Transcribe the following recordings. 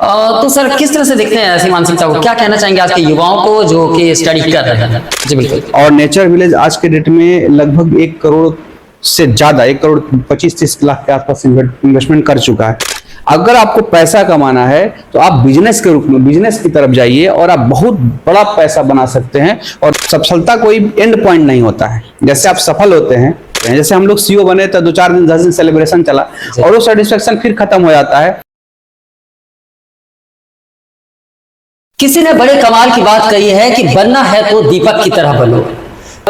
तो सर किस तरह से देखते हैं ऐसी मानसिकता को, क्या कहना चाहेंगे आज के युवाओं को जो कि स्टडी कर रहे हैं? जी बिल्कुल। और नेचर विलेज आज के डेट में लगभग 1 करोड़ से ज्यादा 1,25-30 लाख के आसपास इन्वेस्टमेंट कर चुका है। अगर आपको पैसा कमाना है तो आप बिजनेस के रूप में बिजनेस की तरफ जाइए और आप बहुत बड़ा पैसा बना सकते हैं। और सफलता कोई एंड पॉइंट नहीं होता है। जैसे आप सफल होते हैं, जैसे हम लोग सीईओ बने तो 2-4 दिन 10 दिन सेलिब्रेशन चला और वो सेटिस्फेक्शन फिर खत्म हो जाता है। किसी ने बड़े कमाल की बात कही है कि बनना है तो दीपक की तरह बनो,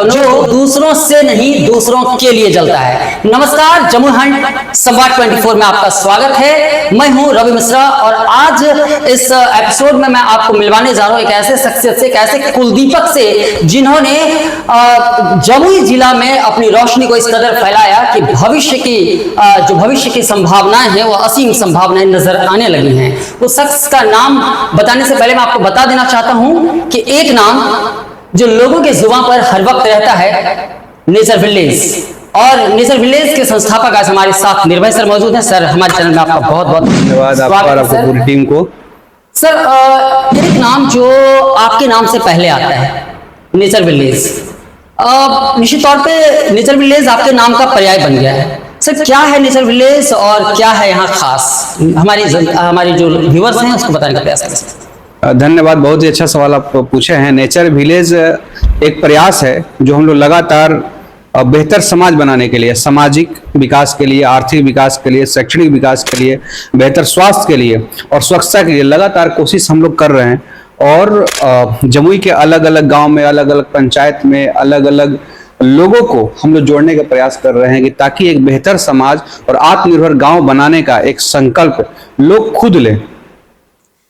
जो दूसरों से नहीं दूसरों के लिए जलता है। नमस्कार, जमुई हंट संवाद 24 में आपका स्वागत है। मैं हूं रवि मिश्रा और आज इस एपिसोड में मैं आपको मिलवाने जा रहा हूं एक ऐसे शख्सियत से, एक ऐसे कुलदीपक से जिन्होंने जमुई जिला में अपनी रोशनी को इस कदर फैलाया कि भविष्य की संभावनाएं हैं वो असीम संभावनाएं नजर आने लगी हैं। उस शख्स का नाम बताने से पहले मैं आपको बता देना चाहता हूं कि एक नाम जो लोगों के जुबान पर हर वक्त रहता है, नेचर विलेज। और नेचर विलेज के संस्थापक आज हमारे साथ निर्भय सर मौजूद हैं। सर, हमारे चैनल में आपका बहुत बहुत धन्यवाद, आपको पूरी टीम को। सर, एक नाम जो आपके नाम से पहले आता है, नेचर विलेज, निश्चित तौर पे नेचर विलेज आपके नाम का पर्याय बन गया है। सर, क्या है नेचर विलेज और क्या है यहाँ खास, हमारे जो व्यूअर्स हैं उसको बताने का प्रयास करें। धन्यवाद, बहुत ही अच्छा सवाल आप पूछे हैं। नेचर विलेज एक प्रयास है जो हम लोग लगातार बेहतर समाज बनाने के लिए, सामाजिक विकास के लिए, आर्थिक विकास के लिए, शैक्षणिक विकास के लिए, बेहतर स्वास्थ्य के लिए और स्वच्छता के लिए लगातार कोशिश हम लोग कर रहे हैं। और जमुई के अलग अलग गांव में, अलग अलग पंचायत में, अलग अलग लोगों को हम लोग जोड़ने का प्रयास कर रहे हैं कि ताकि एक बेहतर समाज और आत्मनिर्भर गांव बनाने का एक संकल्प लोग खुद लें।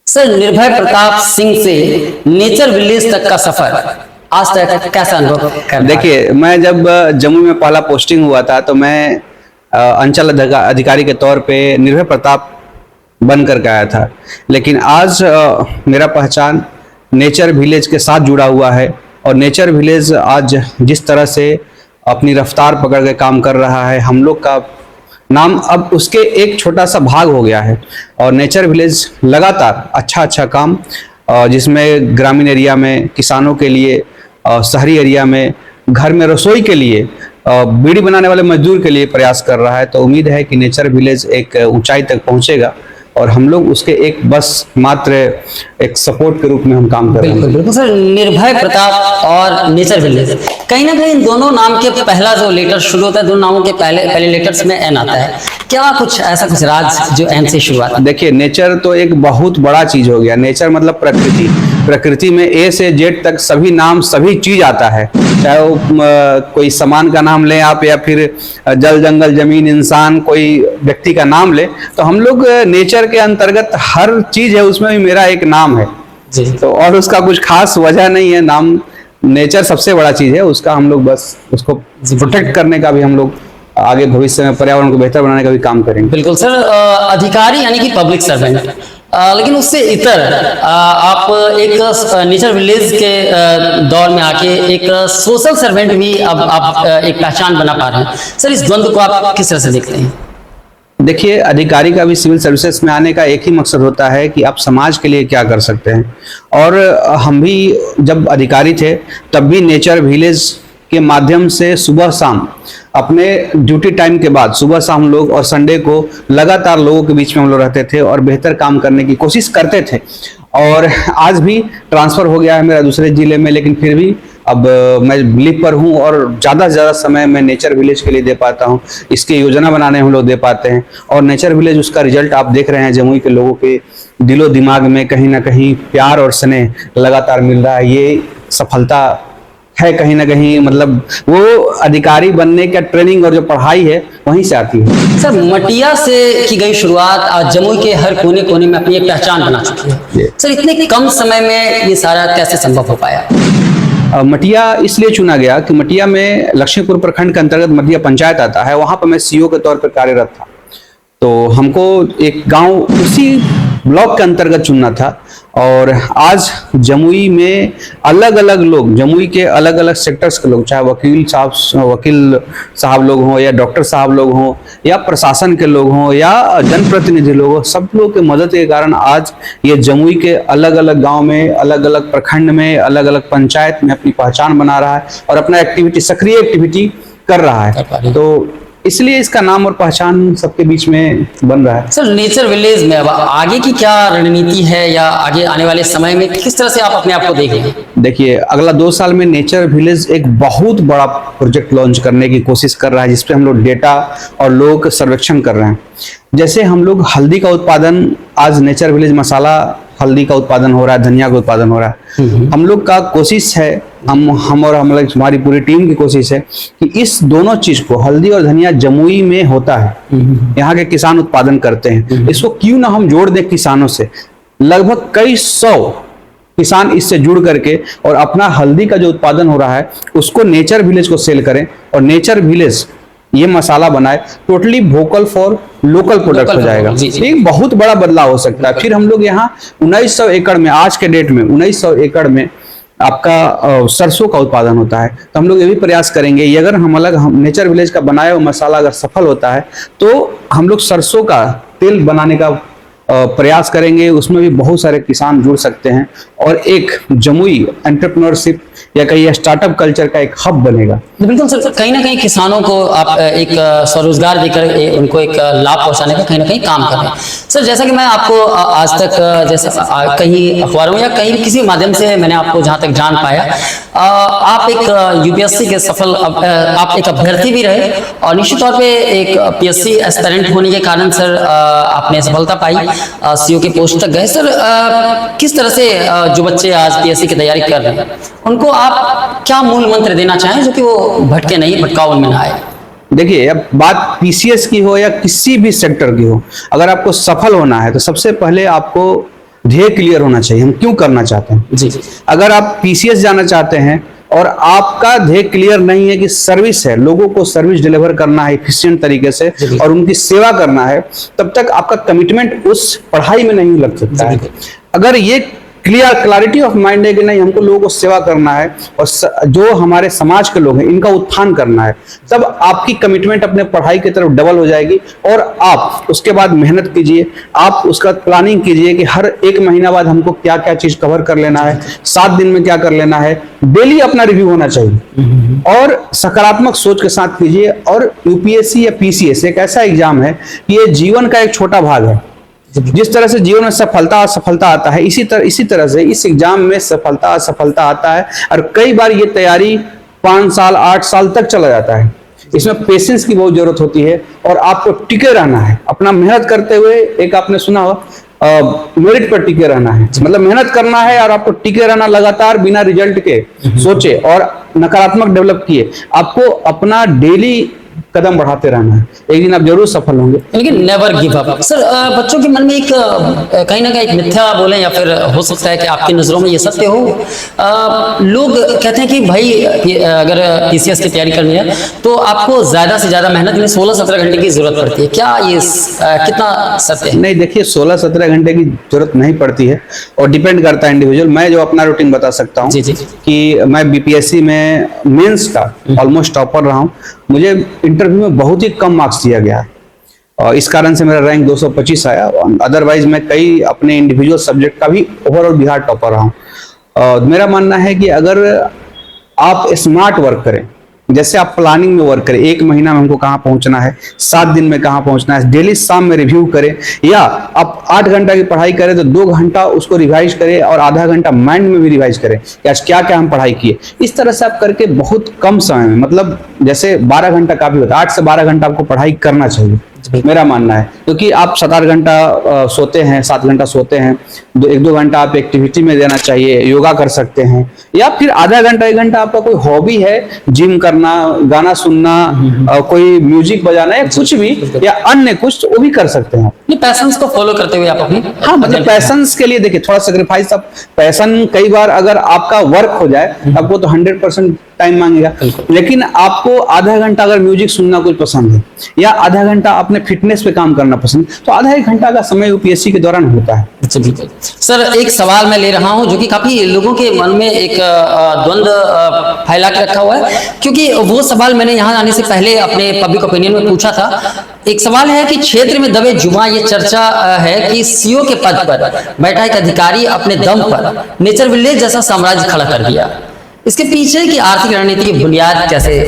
सर, निर्भय प्रताप सिंह से नेचर विलेज तक का सफर आज तक कैसा अनुभव कर? देखिए, मैं जब जम्मू में पहला पोस्टिंग हुआ था तो मैं अंचल अधिकारी के तौर पे निर्भय प्रताप बन करके आया था। लेकिन आज मेरा पहचान नेचर विलेज के साथ जुड़ा हुआ है। और नेचर विलेज आज जिस तरह से अपनी रफ्तार पकड़ के काम कर रहा है, हम लोग का नाम अब उसके एक छोटा सा भाग हो गया है। और नेचर विलेज लगातार अच्छा काम, जिसमें ग्रामीण एरिया में किसानों के लिए, शहरी एरिया में घर में रसोई के लिए, बीड़ी बनाने वाले मजदूर के लिए प्रयास कर रहा है। तो उम्मीद है कि नेचर विलेज एक ऊंचाई तक पहुंचेगा और हम लोग उसके मात्र एक सपोर्ट के रूप में हम काम कर रहे हैं। बिल्कुल सर, निर्भय प्रताप और नेचर विलेज, कहीं ना कहीं दोनों नाम के पहला जो लेटर शुरू होता है, दोनों नामों के पहले लेटर्स में एन आता है। क्या कुछ ऐसा कुछ राज जो एन से शुरुआत? देखिए, नेचर तो एक बहुत बड़ा चीज हो गया। नेचर मतलब प्रकृति। प्रकृति में ए से जेड तक सभी नाम, सभी चीज आता है। चाहे वो कोई सामान का नाम ले आप, या फिर जल जंगल जमीन इंसान, कोई व्यक्ति का नाम ले, तो हम लोग नेचर के अंतर्गत हर चीज है, उसमें भी मेरा एक नाम है जी। तो और उसका कुछ खास वजह नहीं है। नाम नेचर सबसे बड़ा चीज है, उसका हम लोग बस उसको प्रोटेक्ट करने का भी हम लोग आगे भविष्य में पर्यावरण को बेहतर बनाने का भी काम करेंगे। बिल्कुल सर, अधिकारी यानी कि पब्लिक सर्वेंट, लेकिन उससे इतर आप एक नेचर विलेज के दौर में आके एक सोशल सर्वेंट भी अब आप एक पहचान बना पा रहे हैं। सर, इस द्वंद्व को आप किस तरह से देखते हैं? देखिए, अधिकारी का भी सिविल सर्विसेज में आने का एक ही मकसद होता है कि आप समाज के लिए क्या कर सकते हैं। और हम भी जब अधिकारी थे तब भी नेचर विलेज के माध्यम से सुबह शाम अपने ड्यूटी टाइम के बाद सुबह शाम लोग और संडे को लगातार लोगों के बीच में हम लोग रहते थे और बेहतर काम करने की कोशिश करते थे। और आज भी ट्रांसफर हो गया है मेरा दूसरे जिले में, लेकिन फिर भी अब मैं लीव पर हूँ और ज़्यादा से ज़्यादा समय मैं नेचर विलेज के लिए दे पाता हूँ। इसकी योजना बनाने हम लोग दे पाते हैं और नेचर विलेज उसका रिजल्ट आप देख रहे हैं। जमुई के लोगों के दिलो दिमाग में कहीं ना कहीं प्यार और स्नेह लगातार मिल रहा है। ये सफलता है कहीं ना कहीं, मतलब वो अधिकारी बनने का ट्रेनिंग और जो पढ़ाई है वहीं से आती है। सर, मटिया से की गई शुरुआत आज जमुई के हर कोने कोने में अपनी एक पहचान बना चुकी है। सर, इतने कम समय में ये सारा कैसे संभव हो पाया? मटिया इसलिए चुना गया कि मटिया में लक्ष्मीपुर प्रखंड के अंतर्गत मटिया पंचायत आता है, वहां पर मैं सीईओ के तौर पर कार्यरत था। तो हमको एक गांव उसी ब्लॉक के अंतर्गत चुनना था। और आज जमुई में अलग अलग लोग, जमुई के अलग अलग सेक्टर्स के लोग, चाहे वकील साहब लोग हों, या डॉक्टर साहब लोग हों, या प्रशासन के लोग हों, या जनप्रतिनिधि लोग हों, सब लोग के मदद के कारण आज ये जमुई के अलग अलग गांव में, अलग अलग प्रखंड में, अलग अलग पंचायत में अपनी पहचान बना रहा है और अपना सक्रिय एक्टिविटी कर रहा है। तो इसलिए इसका नाम और पहचान सबके बीच में बन रहा है। सर, नेचर विलेज में अब आगे की क्या रणनीति है, या आगे आने वाले समय में किस तरह से आप अपने आप को देखेंगे? देखिए, अगला 2 साल में नेचर विलेज एक बहुत बड़ा प्रोजेक्ट लॉन्च करने की कोशिश कर रहा है, जिसपे हम लोग डेटा और लोगों का सर्वेक्षण कर रहे हैं। जैसे हम लोग हल्दी का उत्पादन, आज नेचर विलेज मसाला हल्दी का उत्पादन हो रहा है, धनिया का उत्पादन हो रहा है। हम लोग का कोशिश है, हमारी पूरी टीम की कोशिश है कि इस दोनों चीज को, हल्दी और धनिया जमुई में होता है, यहाँ के किसान उत्पादन करते हैं, इसको क्यों ना हम जोड़ दें किसानों से। लगभग कई 100 किसान इससे जुड़ करके और अपना हल्दी का जो उत्पादन हो रहा है उसको नेचर विलेज को सेल करें, और नेचर विलेज ये मसाला बनाए, totally vocal for local product हो जाएगा। एक बहुत बड़ा बदलाव हो सकता है। फिर हम लोग यहाँ 1900 एकड़ में, आज के डेट में 1900 एकड़ में आपका सरसों का उत्पादन होता है। तो हम लोग ये भी प्रयास करेंगे, ये अगर हम नेचर विलेज का बनाया हुआ मसाला अगर सफल होता है तो हम लोग सरसों का तेल बनाने का प्रयास करेंगे। उसमें भी बहुत सारे किसान जुड़ सकते हैं और एक जमुई एंटरप्रेन्योरशिप या कहीं स्टार्टअप कल्चर का एक हब बनेगा। बिल्कुल सर, कहीं ना कहीं किसानों को आप एक स्वरोजगार देकर उनको एक लाभ पहुंचाने का कहीं ना कहीं काम कर रहे हैं। सर, जैसा कि मैं आपको आज तक जैसा कहीं अखबारों या कहीं किसी माध्यम से मैंने आपको जहां तक जान पाया, आप एक यूपीएससी के सफल आप एक अभ्यर्थी भी रहे, और निश्चित तौर पे एक पीएससी एस्पिरेंट होने के कारण सर आपने सफलता पाई, सीओ के पोस्ट तक गए। सर, किस तरह से जो बच्चे आज पीएससी की तैयारी कर रहे हैं उनको आप क्या मूल मंत्र देना चाहें जो कि वो भटके नहीं, भटकाव में ना आए? देखिए, अब बात पीसीएस की हो या किसी भी सेक्टर की हो, अगर आपको सफल होना है तो सबसे पहले आपको ध्येय क्लियर होना चाहिए, हम क्यों करना चाहते हैं। जी। अगर आप पीसीएस जाना चाहते हैं और आपका ध्येय क्लियर नहीं है कि सर्विस है, लोगों को सर्विस डिलीवर करना है एफिशिएंट तरीके से और उनकी सेवा करना है, तब तक आपका कमिटमेंट उस पढ़ाई में नहीं लग सकता है। अगर ये क्लैरिटी ऑफ माइंड है कि नहीं, हमको लोगों को सेवा करना है और जो हमारे समाज के लोग हैं इनका उत्थान करना है, तब आपकी कमिटमेंट अपने पढ़ाई की तरफ डबल हो जाएगी। और आप उसके बाद मेहनत कीजिए, आप उसका प्लानिंग कीजिए कि हर 1 महीना बाद हमको क्या क्या चीज कवर कर लेना है, 7 दिन में क्या कर लेना है, डेली अपना रिव्यू होना चाहिए और सकारात्मक सोच के साथ कीजिए। और यूपीएससी या पीसीएस एक ऐसा एग्जाम है कि ये जीवन का एक छोटा भाग है। जिस तरह से जीवन में सफलता आता है, इसी तरह से इस एग्जाम में सफलता आता है। और कई बार ये तैयारी 5 साल 8 साल तक चला जाता है। इसमें पेशेंस की बहुत जरूरत होती है और आपको टिके रहना है, अपना मेहनत करते हुए। एक आपने सुना हो मेरिट पर टिके रहना है, मतलब मेहनत करना है और आपको टिके रहना लगातार बिना रिजल्ट के। सोचे और नकारात्मक डेवलप किए, आपको अपना डेली कदम बढ़ाते रहना है, एक दिन आप जरूर सफल होंगे। लेकिन नेवर गिव अप। सर, बच्चों के मन में एक कहीं ना कहीं एक मिथ्या बोलें या फिर हो सकता है कि आपकी नजरों में ये सत्य हो, लोग कहते हैं कि भाई अगर पीसीएस की तैयारी करनी है तो आपको ज्यादा से ज्यादा मेहनत में 16-17 घंटे की जरूरत पड़ती है। क्या ये कितना सत्य है? नहीं, देखिए, 16-17 घंटे की जरूरत नहीं पड़ती है और डिपेंड करता है इंडिविजुअल। मैं जो अपना रूटीन बता सकता हूँ कि मैं बीपीएससी में मेंस का ऑलमोस्ट टॉपर रहा हूँ। मुझे इंटरव्यू में बहुत ही कम मार्क्स दिया गया और इस कारण से मेरा रैंक 225 आया। अदरवाइज मैं कई अपने इंडिविजुअल सब्जेक्ट का भी ओवरऑल बिहार टॉपर रहा हूँ। मेरा मानना है कि अगर आप स्मार्ट वर्क करें, जैसे आप प्लानिंग में वर्क करें, 1 महीना में हमको कहाँ पहुंचना है, 7 दिन में कहाँ पहुंचना है, डेली शाम में रिव्यू करें, या आप 8 घंटा की पढ़ाई करें तो 2 घंटा उसको रिवाइज करें और आधा घंटा माइंड में भी रिवाइज करें कि आज क्या क्या हम पढ़ाई किए। इस तरह से आप करके बहुत कम समय में, मतलब जैसे 12 घंटा काफी होता है, 8 से 12 घंटा आपको पढ़ाई करना चाहिए, मेरा मानना है। क्योंकि आप 7-8 घंटा सोते हैं, 7 घंटा सोते हैं, 1-2 घंटा आप एक्टिविटी में देना चाहिए, योगा कर सकते हैं, या फिर आधा घंटा 1 घंटा आपका कोई हॉबी है, जिम करना, गाना सुनना, कोई म्यूजिक बजाना या कुछ भी, या अन्य कुछ, तो वो भी कर सकते हैं। पैशंस को फॉलो करते हुए आप अपनी, हाँ, मतलब पैशंस के लिए देखिए थोड़ा सेक्रीफाइस। अब पैशन कई बार अगर आपका वर्क हो जाए, आपको तो 100% टाइम मांगेगा। लेकिन आपको आधा घंटा अगर म्यूजिक सुनना कुछ पसंद है या आधा घंटा अपने फिटनेस पे काम करना पसंद, तो आधा एक घंटा का समय यूपीएससी के दौरान होता है। जी बिल्कुल सर, एक सवाल मैं ले रहा हूं जो कि काफी लोगों के मन में एक द्वंद्व फैला के रखा हुआ है, क्योंकि वो सवाल मैंने यहाँ आने से पहले अपने पब्लिक ओपिनियन में पूछा था। एक सवाल है कि क्षेत्र में दबे जुआ ये चर्चा है कि सीओ के पद पर बैठा एक अधिकारी अपने दम पर नेचर विलेज जैसा साम्राज्य खड़ा कर दिया। इसके पीछे की आर्थिक रणनीति की बुनियाद कैसे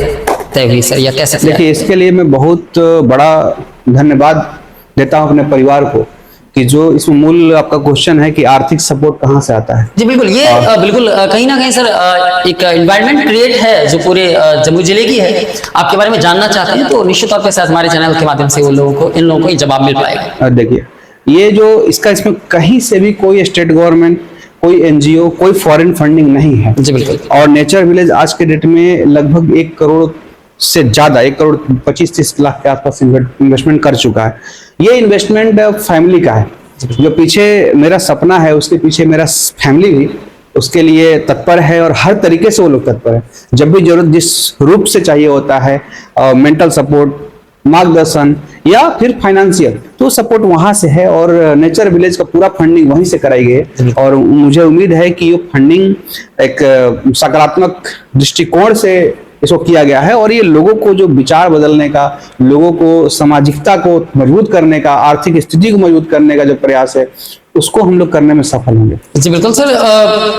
तय हुई सर, या कैसे? देखिए, इसके लिए मैं बहुत बड़ा धन्यवाद देता हूं अपने परिवार को कि जो इसमें मूल आपका क्वेश्चन है कि आर्थिक सपोर्ट कहां से आता है। जी बिल्कुल, ये बिल्कुल कहीं ना कहीं सर एक एनवायरनमेंट क्रिएट है जो पूरे जम्मू जिले की है। आपके बारे में जानना चाहते हैं तो निश्चित तौर पे हमारे चैनल के माध्यम से वो लोगों को, इन लोगों को जवाब मिल पाएगा। देखिए, ये जो इसमें कहीं से भी कोई स्टेट गवर्नमेंट, कोई एनजीओ, कोई फॉरेन फंडिंग नहीं है। जी बिल्कुल। और नेचर विलेज आज के डेट में लगभग 1 करोड़ से ज्यादा, 1 करोड़ 25-30 लाख के आसपास इन्वेस्टमेंट कर चुका है। ये इन्वेस्टमेंट फैमिली का है। जो पीछे मेरा सपना है उसके पीछे मेरा फैमिली भी उसके लिए तत्पर है और हर तरीके से वो लोग तत्पर है। जब भी जरूरत जिस रूप से चाहिए होता है, मेंटल सपोर्ट, मार्गदर्शन या फिर फाइनेंशियल, तो सपोर्ट वहां से है और नेचर विलेज का पूरा फंडिंग वहीं से कराई गई है। और मुझे उम्मीद है कि ये फंडिंग एक सकारात्मक दृष्टिकोण से इसको किया गया है और ये लोगों को जो विचार बदलने का, लोगों को सामाजिकता को मजबूत करने का, आर्थिक स्थिति को मजबूत करने का जो प्रयास है उसको हम लोग करने में सफल होंगे। जी बिल्कुल सर,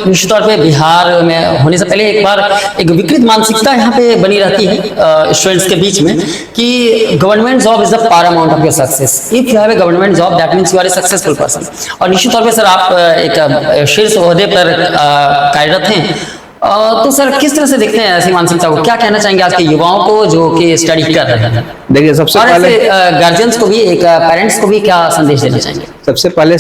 निश्चित तौर पे बिहार में होने से पहले एक बार एक विकृत मानसिकता यहाँ पे बनी रहती है स्टूडेंट्स के बीच में कि government job is the paramount of your success. If you have a government job that means you are a successful person. और निश्चित तौर पे सर आप एक शीर्ष ओहदे पर कार्यरत हैं, तो सर किस तरह से देखते हैं ऐसी मानसिकता को? क्या कहना चाहेंगे आज के युवाओं को जो कि स्टडी कर रहे हैं? देखिए, सबसे पहले गार्जियंस को भी, एक पेरेंट्स को भी क्या संदेश देना चाहेंगे? सबसे पहले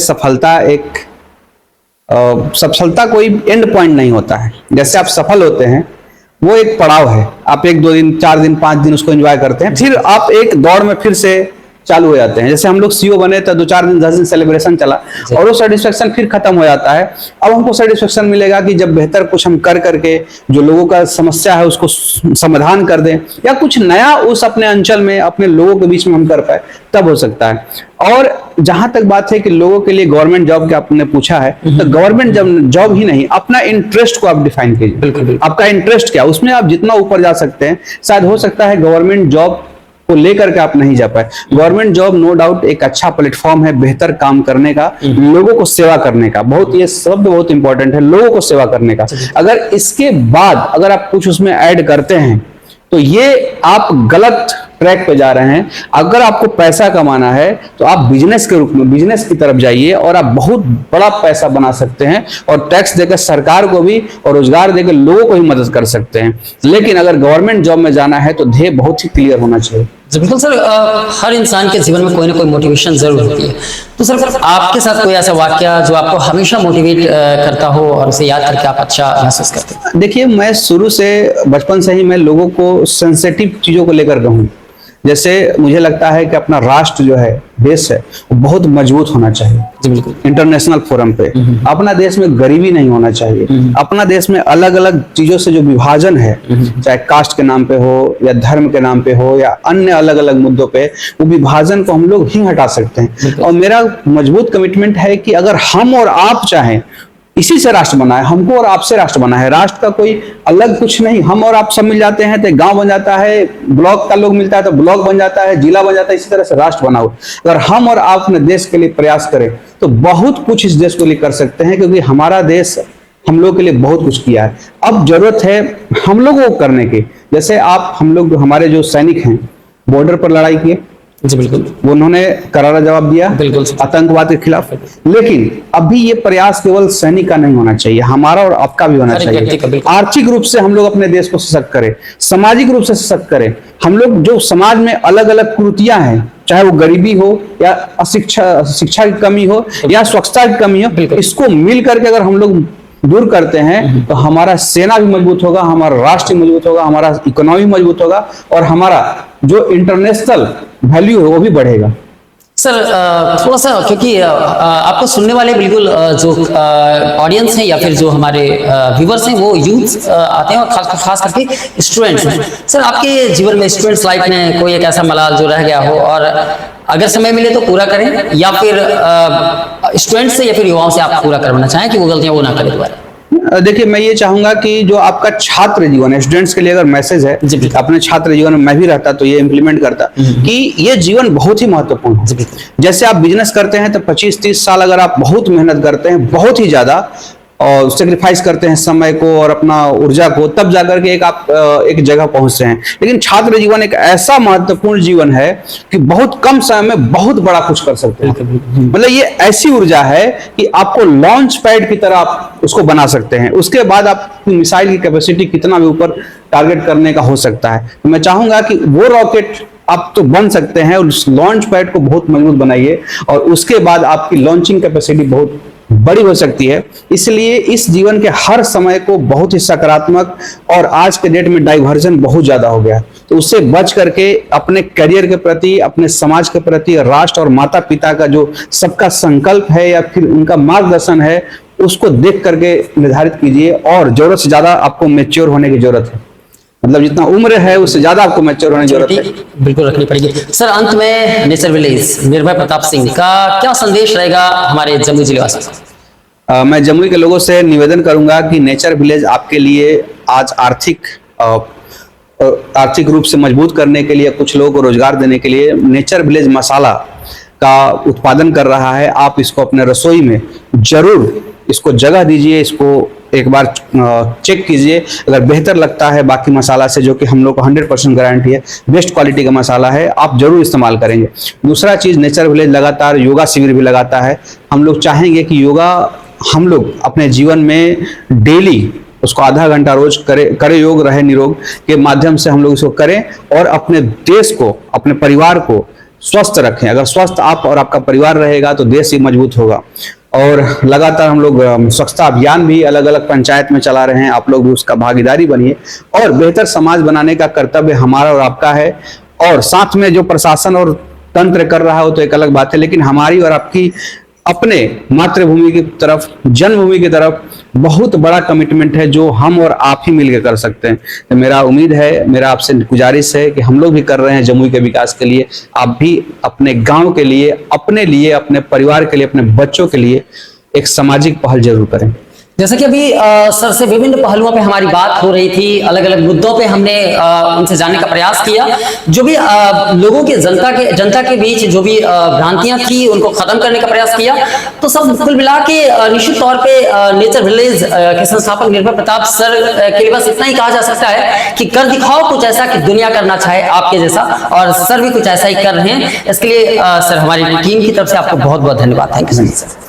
सफलता कोई एंड पॉइंट नहीं होता है। जैसे आप सफल होते हैं वो एक पड़ाव है, आप 1-2 दिन, 4 दिन, 5 दिन उसको एंजॉय करते हैं, फिर आप एक दौड़ में फिर से चालू हो जाते हैं। जैसे हम लोग सीईओ बने तो 2-4 दिन, 10 दिन सेलिब्रेशन चला और वो सेटिस्फेक्शन फिर खत्म हो जाता है। अब हमको सेटिस्फेक्शन मिलेगा कि जब बेहतर कुछ हम कर करके जो लोगों का समस्या है उसको समाधान कर दें या कुछ नया उस अपने अंचल में, अपने लोगों के बीच में हम कर पाए, तब हो सकता है। और जहां तक बात है कि लोगों के लिए गवर्नमेंट जॉब का आपने पूछा है, तो गवर्नमेंट जॉब ही नहीं, अपना इंटरेस्ट को आप डिफाइन कीजिए। बिल्कुल। आपका इंटरेस्ट क्या, उसमें आप जितना ऊपर जा सकते हैं। शायद हो सकता है गवर्नमेंट जॉब को लेकर के आप नहीं जा पाए। गवर्नमेंट जॉब नो डाउट एक अच्छा प्लेटफॉर्म है बेहतर काम करने का, लोगों को सेवा करने का। बहुत ये शब्द बहुत इंपॉर्टेंट है, लोगों को सेवा करने का। अगर इसके बाद अगर आप कुछ उसमें ऐड करते हैं तो ये आप गलत ट्रैक पे जा रहे हैं। अगर आपको पैसा कमाना है तो आप बिजनेस के रूप में बिजनेस की तरफ जाइए और आप बहुत बड़ा पैसा बना सकते हैं और टैक्स देकर सरकार को भी और रोजगार देकर लोगों को भी मदद कर सकते हैं। लेकिन अगर गवर्नमेंट जॉब में जाना है तो ध्येय बहुत ही क्लियर होना चाहिए। बिल्कुल सर, हर इंसान के जीवन में कोई ना कोई मोटिवेशन जरूर होती है। तो सर आपके साथ कोई ऐसा वाकया जो आपको हमेशा मोटिवेट करता हो और उसे याद करके आप अच्छा महसूस करते हैं? देखिए, मैं शुरू से बचपन से ही मैं लोगों को सेंसिटिव चीजों को लेकर कहूँ। जैसे मुझे लगता है कि अपना राष्ट्र जो है, देश है, वो बहुत मजबूत होना चाहिए। जी बिल्कुल। इंटरनेशनल फोरम पे अपना देश में गरीबी नहीं होना चाहिए। अपना देश में अलग अलग चीजों से जो विभाजन है, चाहे कास्ट के नाम पे हो या धर्म के नाम पे हो या अन्य अलग अलग मुद्दों पे, वो विभाजन को हम लोग ही हटा सकते हैं। और मेरा मजबूत कमिटमेंट है कि अगर हम और आप चाहें इसी से राष्ट्र बना है, हमको और आपसे राष्ट्र बना है। राष्ट्र का कोई अलग कुछ नहीं, हम और आप सब मिल जाते हैं तो गांव बन जाता है, ब्लॉक का लोग मिलता है तो ब्लॉक बन जाता है, जिला बन जाता है, इसी तरह से राष्ट्र बना हो। अगर हम और आप अपने देश के लिए प्रयास करें तो बहुत कुछ इस देश के लिए कर सकते हैं, क्योंकि हमारा देश हम लोग के लिए बहुत कुछ किया है। अब जरूरत है हम लोगों को करने की। जैसे आप, हम लोग, हमारे जो सैनिक हैं बॉर्डर पर लड़ाई किए, जी बिल्कुल, वो उन्होंने करारा जवाब दिया बिल्कुल आतंकवाद के खिलाफ। लेकिन अभी ये प्रयास केवल सैनिक का नहीं होना चाहिए, हमारा और आपका भी होना चाहिए। आर्थिक रूप से हम लोग अपने देश को सशक्त करें, सामाजिक रूप से सशक्त करें। हम लोग जो समाज में अलग अलग कुरीतियां हैं, चाहे वो गरीबी हो या शिक्षा की कमी हो या स्वच्छता की कमी हो, इसको मिल करके अगर हम लोग दूर करते हैं तो हमारा सेना भी मजबूत होगा, हमारा राष्ट्र मजबूत होगा, हमारा इकोनॉमी मजबूत होगा और हमारा जो इंटरनेशनल वैल्यू है वो भी बढ़ेगा। सर थोड़ा सा, क्योंकि आपको सुनने वाले बिल्कुल जो ऑडियंस हैं या फिर जो हमारे व्यूवर्स हैं वो यूथ आते हैं, और खास करके स्टूडेंट्स हैं। सर आपके जीवन में स्टूडेंट्स लाइफ में कोई एक ऐसा मलाल जो रह गया हो, और अगर समय मिले तो पूरा करें, या फिर स्टूडेंट्स से या फिर युवाओं से आप पूरा करवाना चाहें कि वो गलतियां वो ना करें दोबारा? देखिए, मैं ये चाहूंगा कि जो आपका छात्र जीवन है, स्टूडेंट्स के लिए अगर मैसेज है, अपने छात्र जीवन में मैं भी रहता तो ये इम्प्लीमेंट करता कि ये जीवन बहुत ही महत्वपूर्ण है। जैसे आप बिजनेस करते हैं तो 25-30 साल अगर आप बहुत मेहनत करते हैं, बहुत ही ज्यादा, और सेक्रीफाइस करते हैं समय को और अपना ऊर्जा को, तब जाकर के आप एक जगह पहुंचते हैं। लेकिन छात्र जीवन एक ऐसा महत्वपूर्ण जीवन है कि बहुत कम समय में बहुत बड़ा कुछ कर सकते हैं। मतलब ये ऐसी ऊर्जा है कि आपको लॉन्च पैड की तरह आप उसको बना सकते हैं। उसके बाद आपकी मिसाइल की कैपेसिटी कितना भी ऊपर टारगेट करने का हो सकता है। तो मैं चाहूंगा कि वो रॉकेट आप तो बन सकते हैं, और उस लॉन्च पैड को बहुत मजबूत बनाइए, और उसके बाद आपकी लॉन्चिंग कैपेसिटी बहुत बड़ी हो सकती है। इसलिए इस जीवन के हर समय को बहुत ही सकारात्मक, और आज के डेट में डाइवर्जन बहुत ज्यादा हो गया है, तो उससे बच करके अपने करियर के प्रति, अपने समाज के प्रति, राष्ट्र और माता पिता का जो सबका संकल्प है या फिर उनका मार्गदर्शन है, उसको देख करके निर्धारित कीजिए। और जरूरत से ज्यादा आपको मैच्योर होने की जरूरत है। मतलब जितना उम्र है उससे ज्यादा आपको मैच्योर होने की जरूरत है, बिल्कुल रखनी पड़ेगी। सर अंत में नेचर विलेज निर्भय प्रताप सिंह का क्या संदेश रहेगा हमारे जमुई जिले वासियों को? मैं जमुई के लोगों से निवेदन करूंगा कि नेचर विलेज आपके लिए आज आर्थिक रूप से मजबूत करने के लिए, कुछ लोगों को रोजगार देने के लिए नेचर विलेज मसाला का उत्पादन कर रहा है। आप इसको अपने रसोई में जरूर इसको जगह दीजिए, इसको एक बार चेक कीजिए। अगर बेहतर लगता है बाकी मसाला से, जो कि हम लोग को 100% गारंटी है, बेस्ट क्वालिटी का मसाला है, आप जरूर इस्तेमाल करेंगे। दूसरा चीज, नेचर विलेज लगातार योगा शिविर भी लगाता है। हम लोग चाहेंगे कि योगा हम लोग अपने जीवन में डेली उसको आधा घंटा रोज करे योग रहे निरोग के माध्यम से हम लोग इसको करें, और अपने देश को, अपने परिवार को स्वस्थ रखें। अगर स्वस्थ आप और आपका परिवार रहेगा तो देश ही मजबूत होगा। और लगातार हम लोग स्वच्छता अभियान भी अलग अलग पंचायत में चला रहे हैं, आप लोग भी उसका भागीदारी बनिए। और बेहतर समाज बनाने का कर्तव्य हमारा और आपका है। और साथ में जो प्रशासन और तंत्र कर रहा हो तो एक अलग बात है, लेकिन हमारी और आपकी अपने मातृभूमि की तरफ, जन्मभूमि की तरफ बहुत बड़ा कमिटमेंट है, जो हम और आप ही मिलकर कर सकते हैं। तो मेरा उम्मीद है, मेरा आपसे गुजारिश है कि हम लोग भी कर रहे हैं जमुई के विकास के लिए, आप भी अपने गांव के लिए, अपने परिवार के लिए, अपने बच्चों के लिए एक सामाजिक पहल जरूर करें। जैसा कि अभी सर से विभिन्न पहलुओं पे हमारी बात हो रही थी, अलग अलग मुद्दों पे हमने उनसे जानने का प्रयास किया, जो भी लोगों के जनता के बीच जो भी भ्रांतियां थी उनको खत्म करने का प्रयास किया। तो सब कुल मिला के निश्चित तौर पे नेचर विलेज के संस्थापक निर्भय प्रताप सर के लिए बस इतना ही कहा जा सकता है कि कर दिखाओ कुछ ऐसा कि दुनिया करना चाहे आपके जैसा, और सर भी कुछ ऐसा ही कर रहे हैं। इसके लिए सर हमारी टीम की तरफ से आपको बहुत बहुत धन्यवाद। Thank you sir.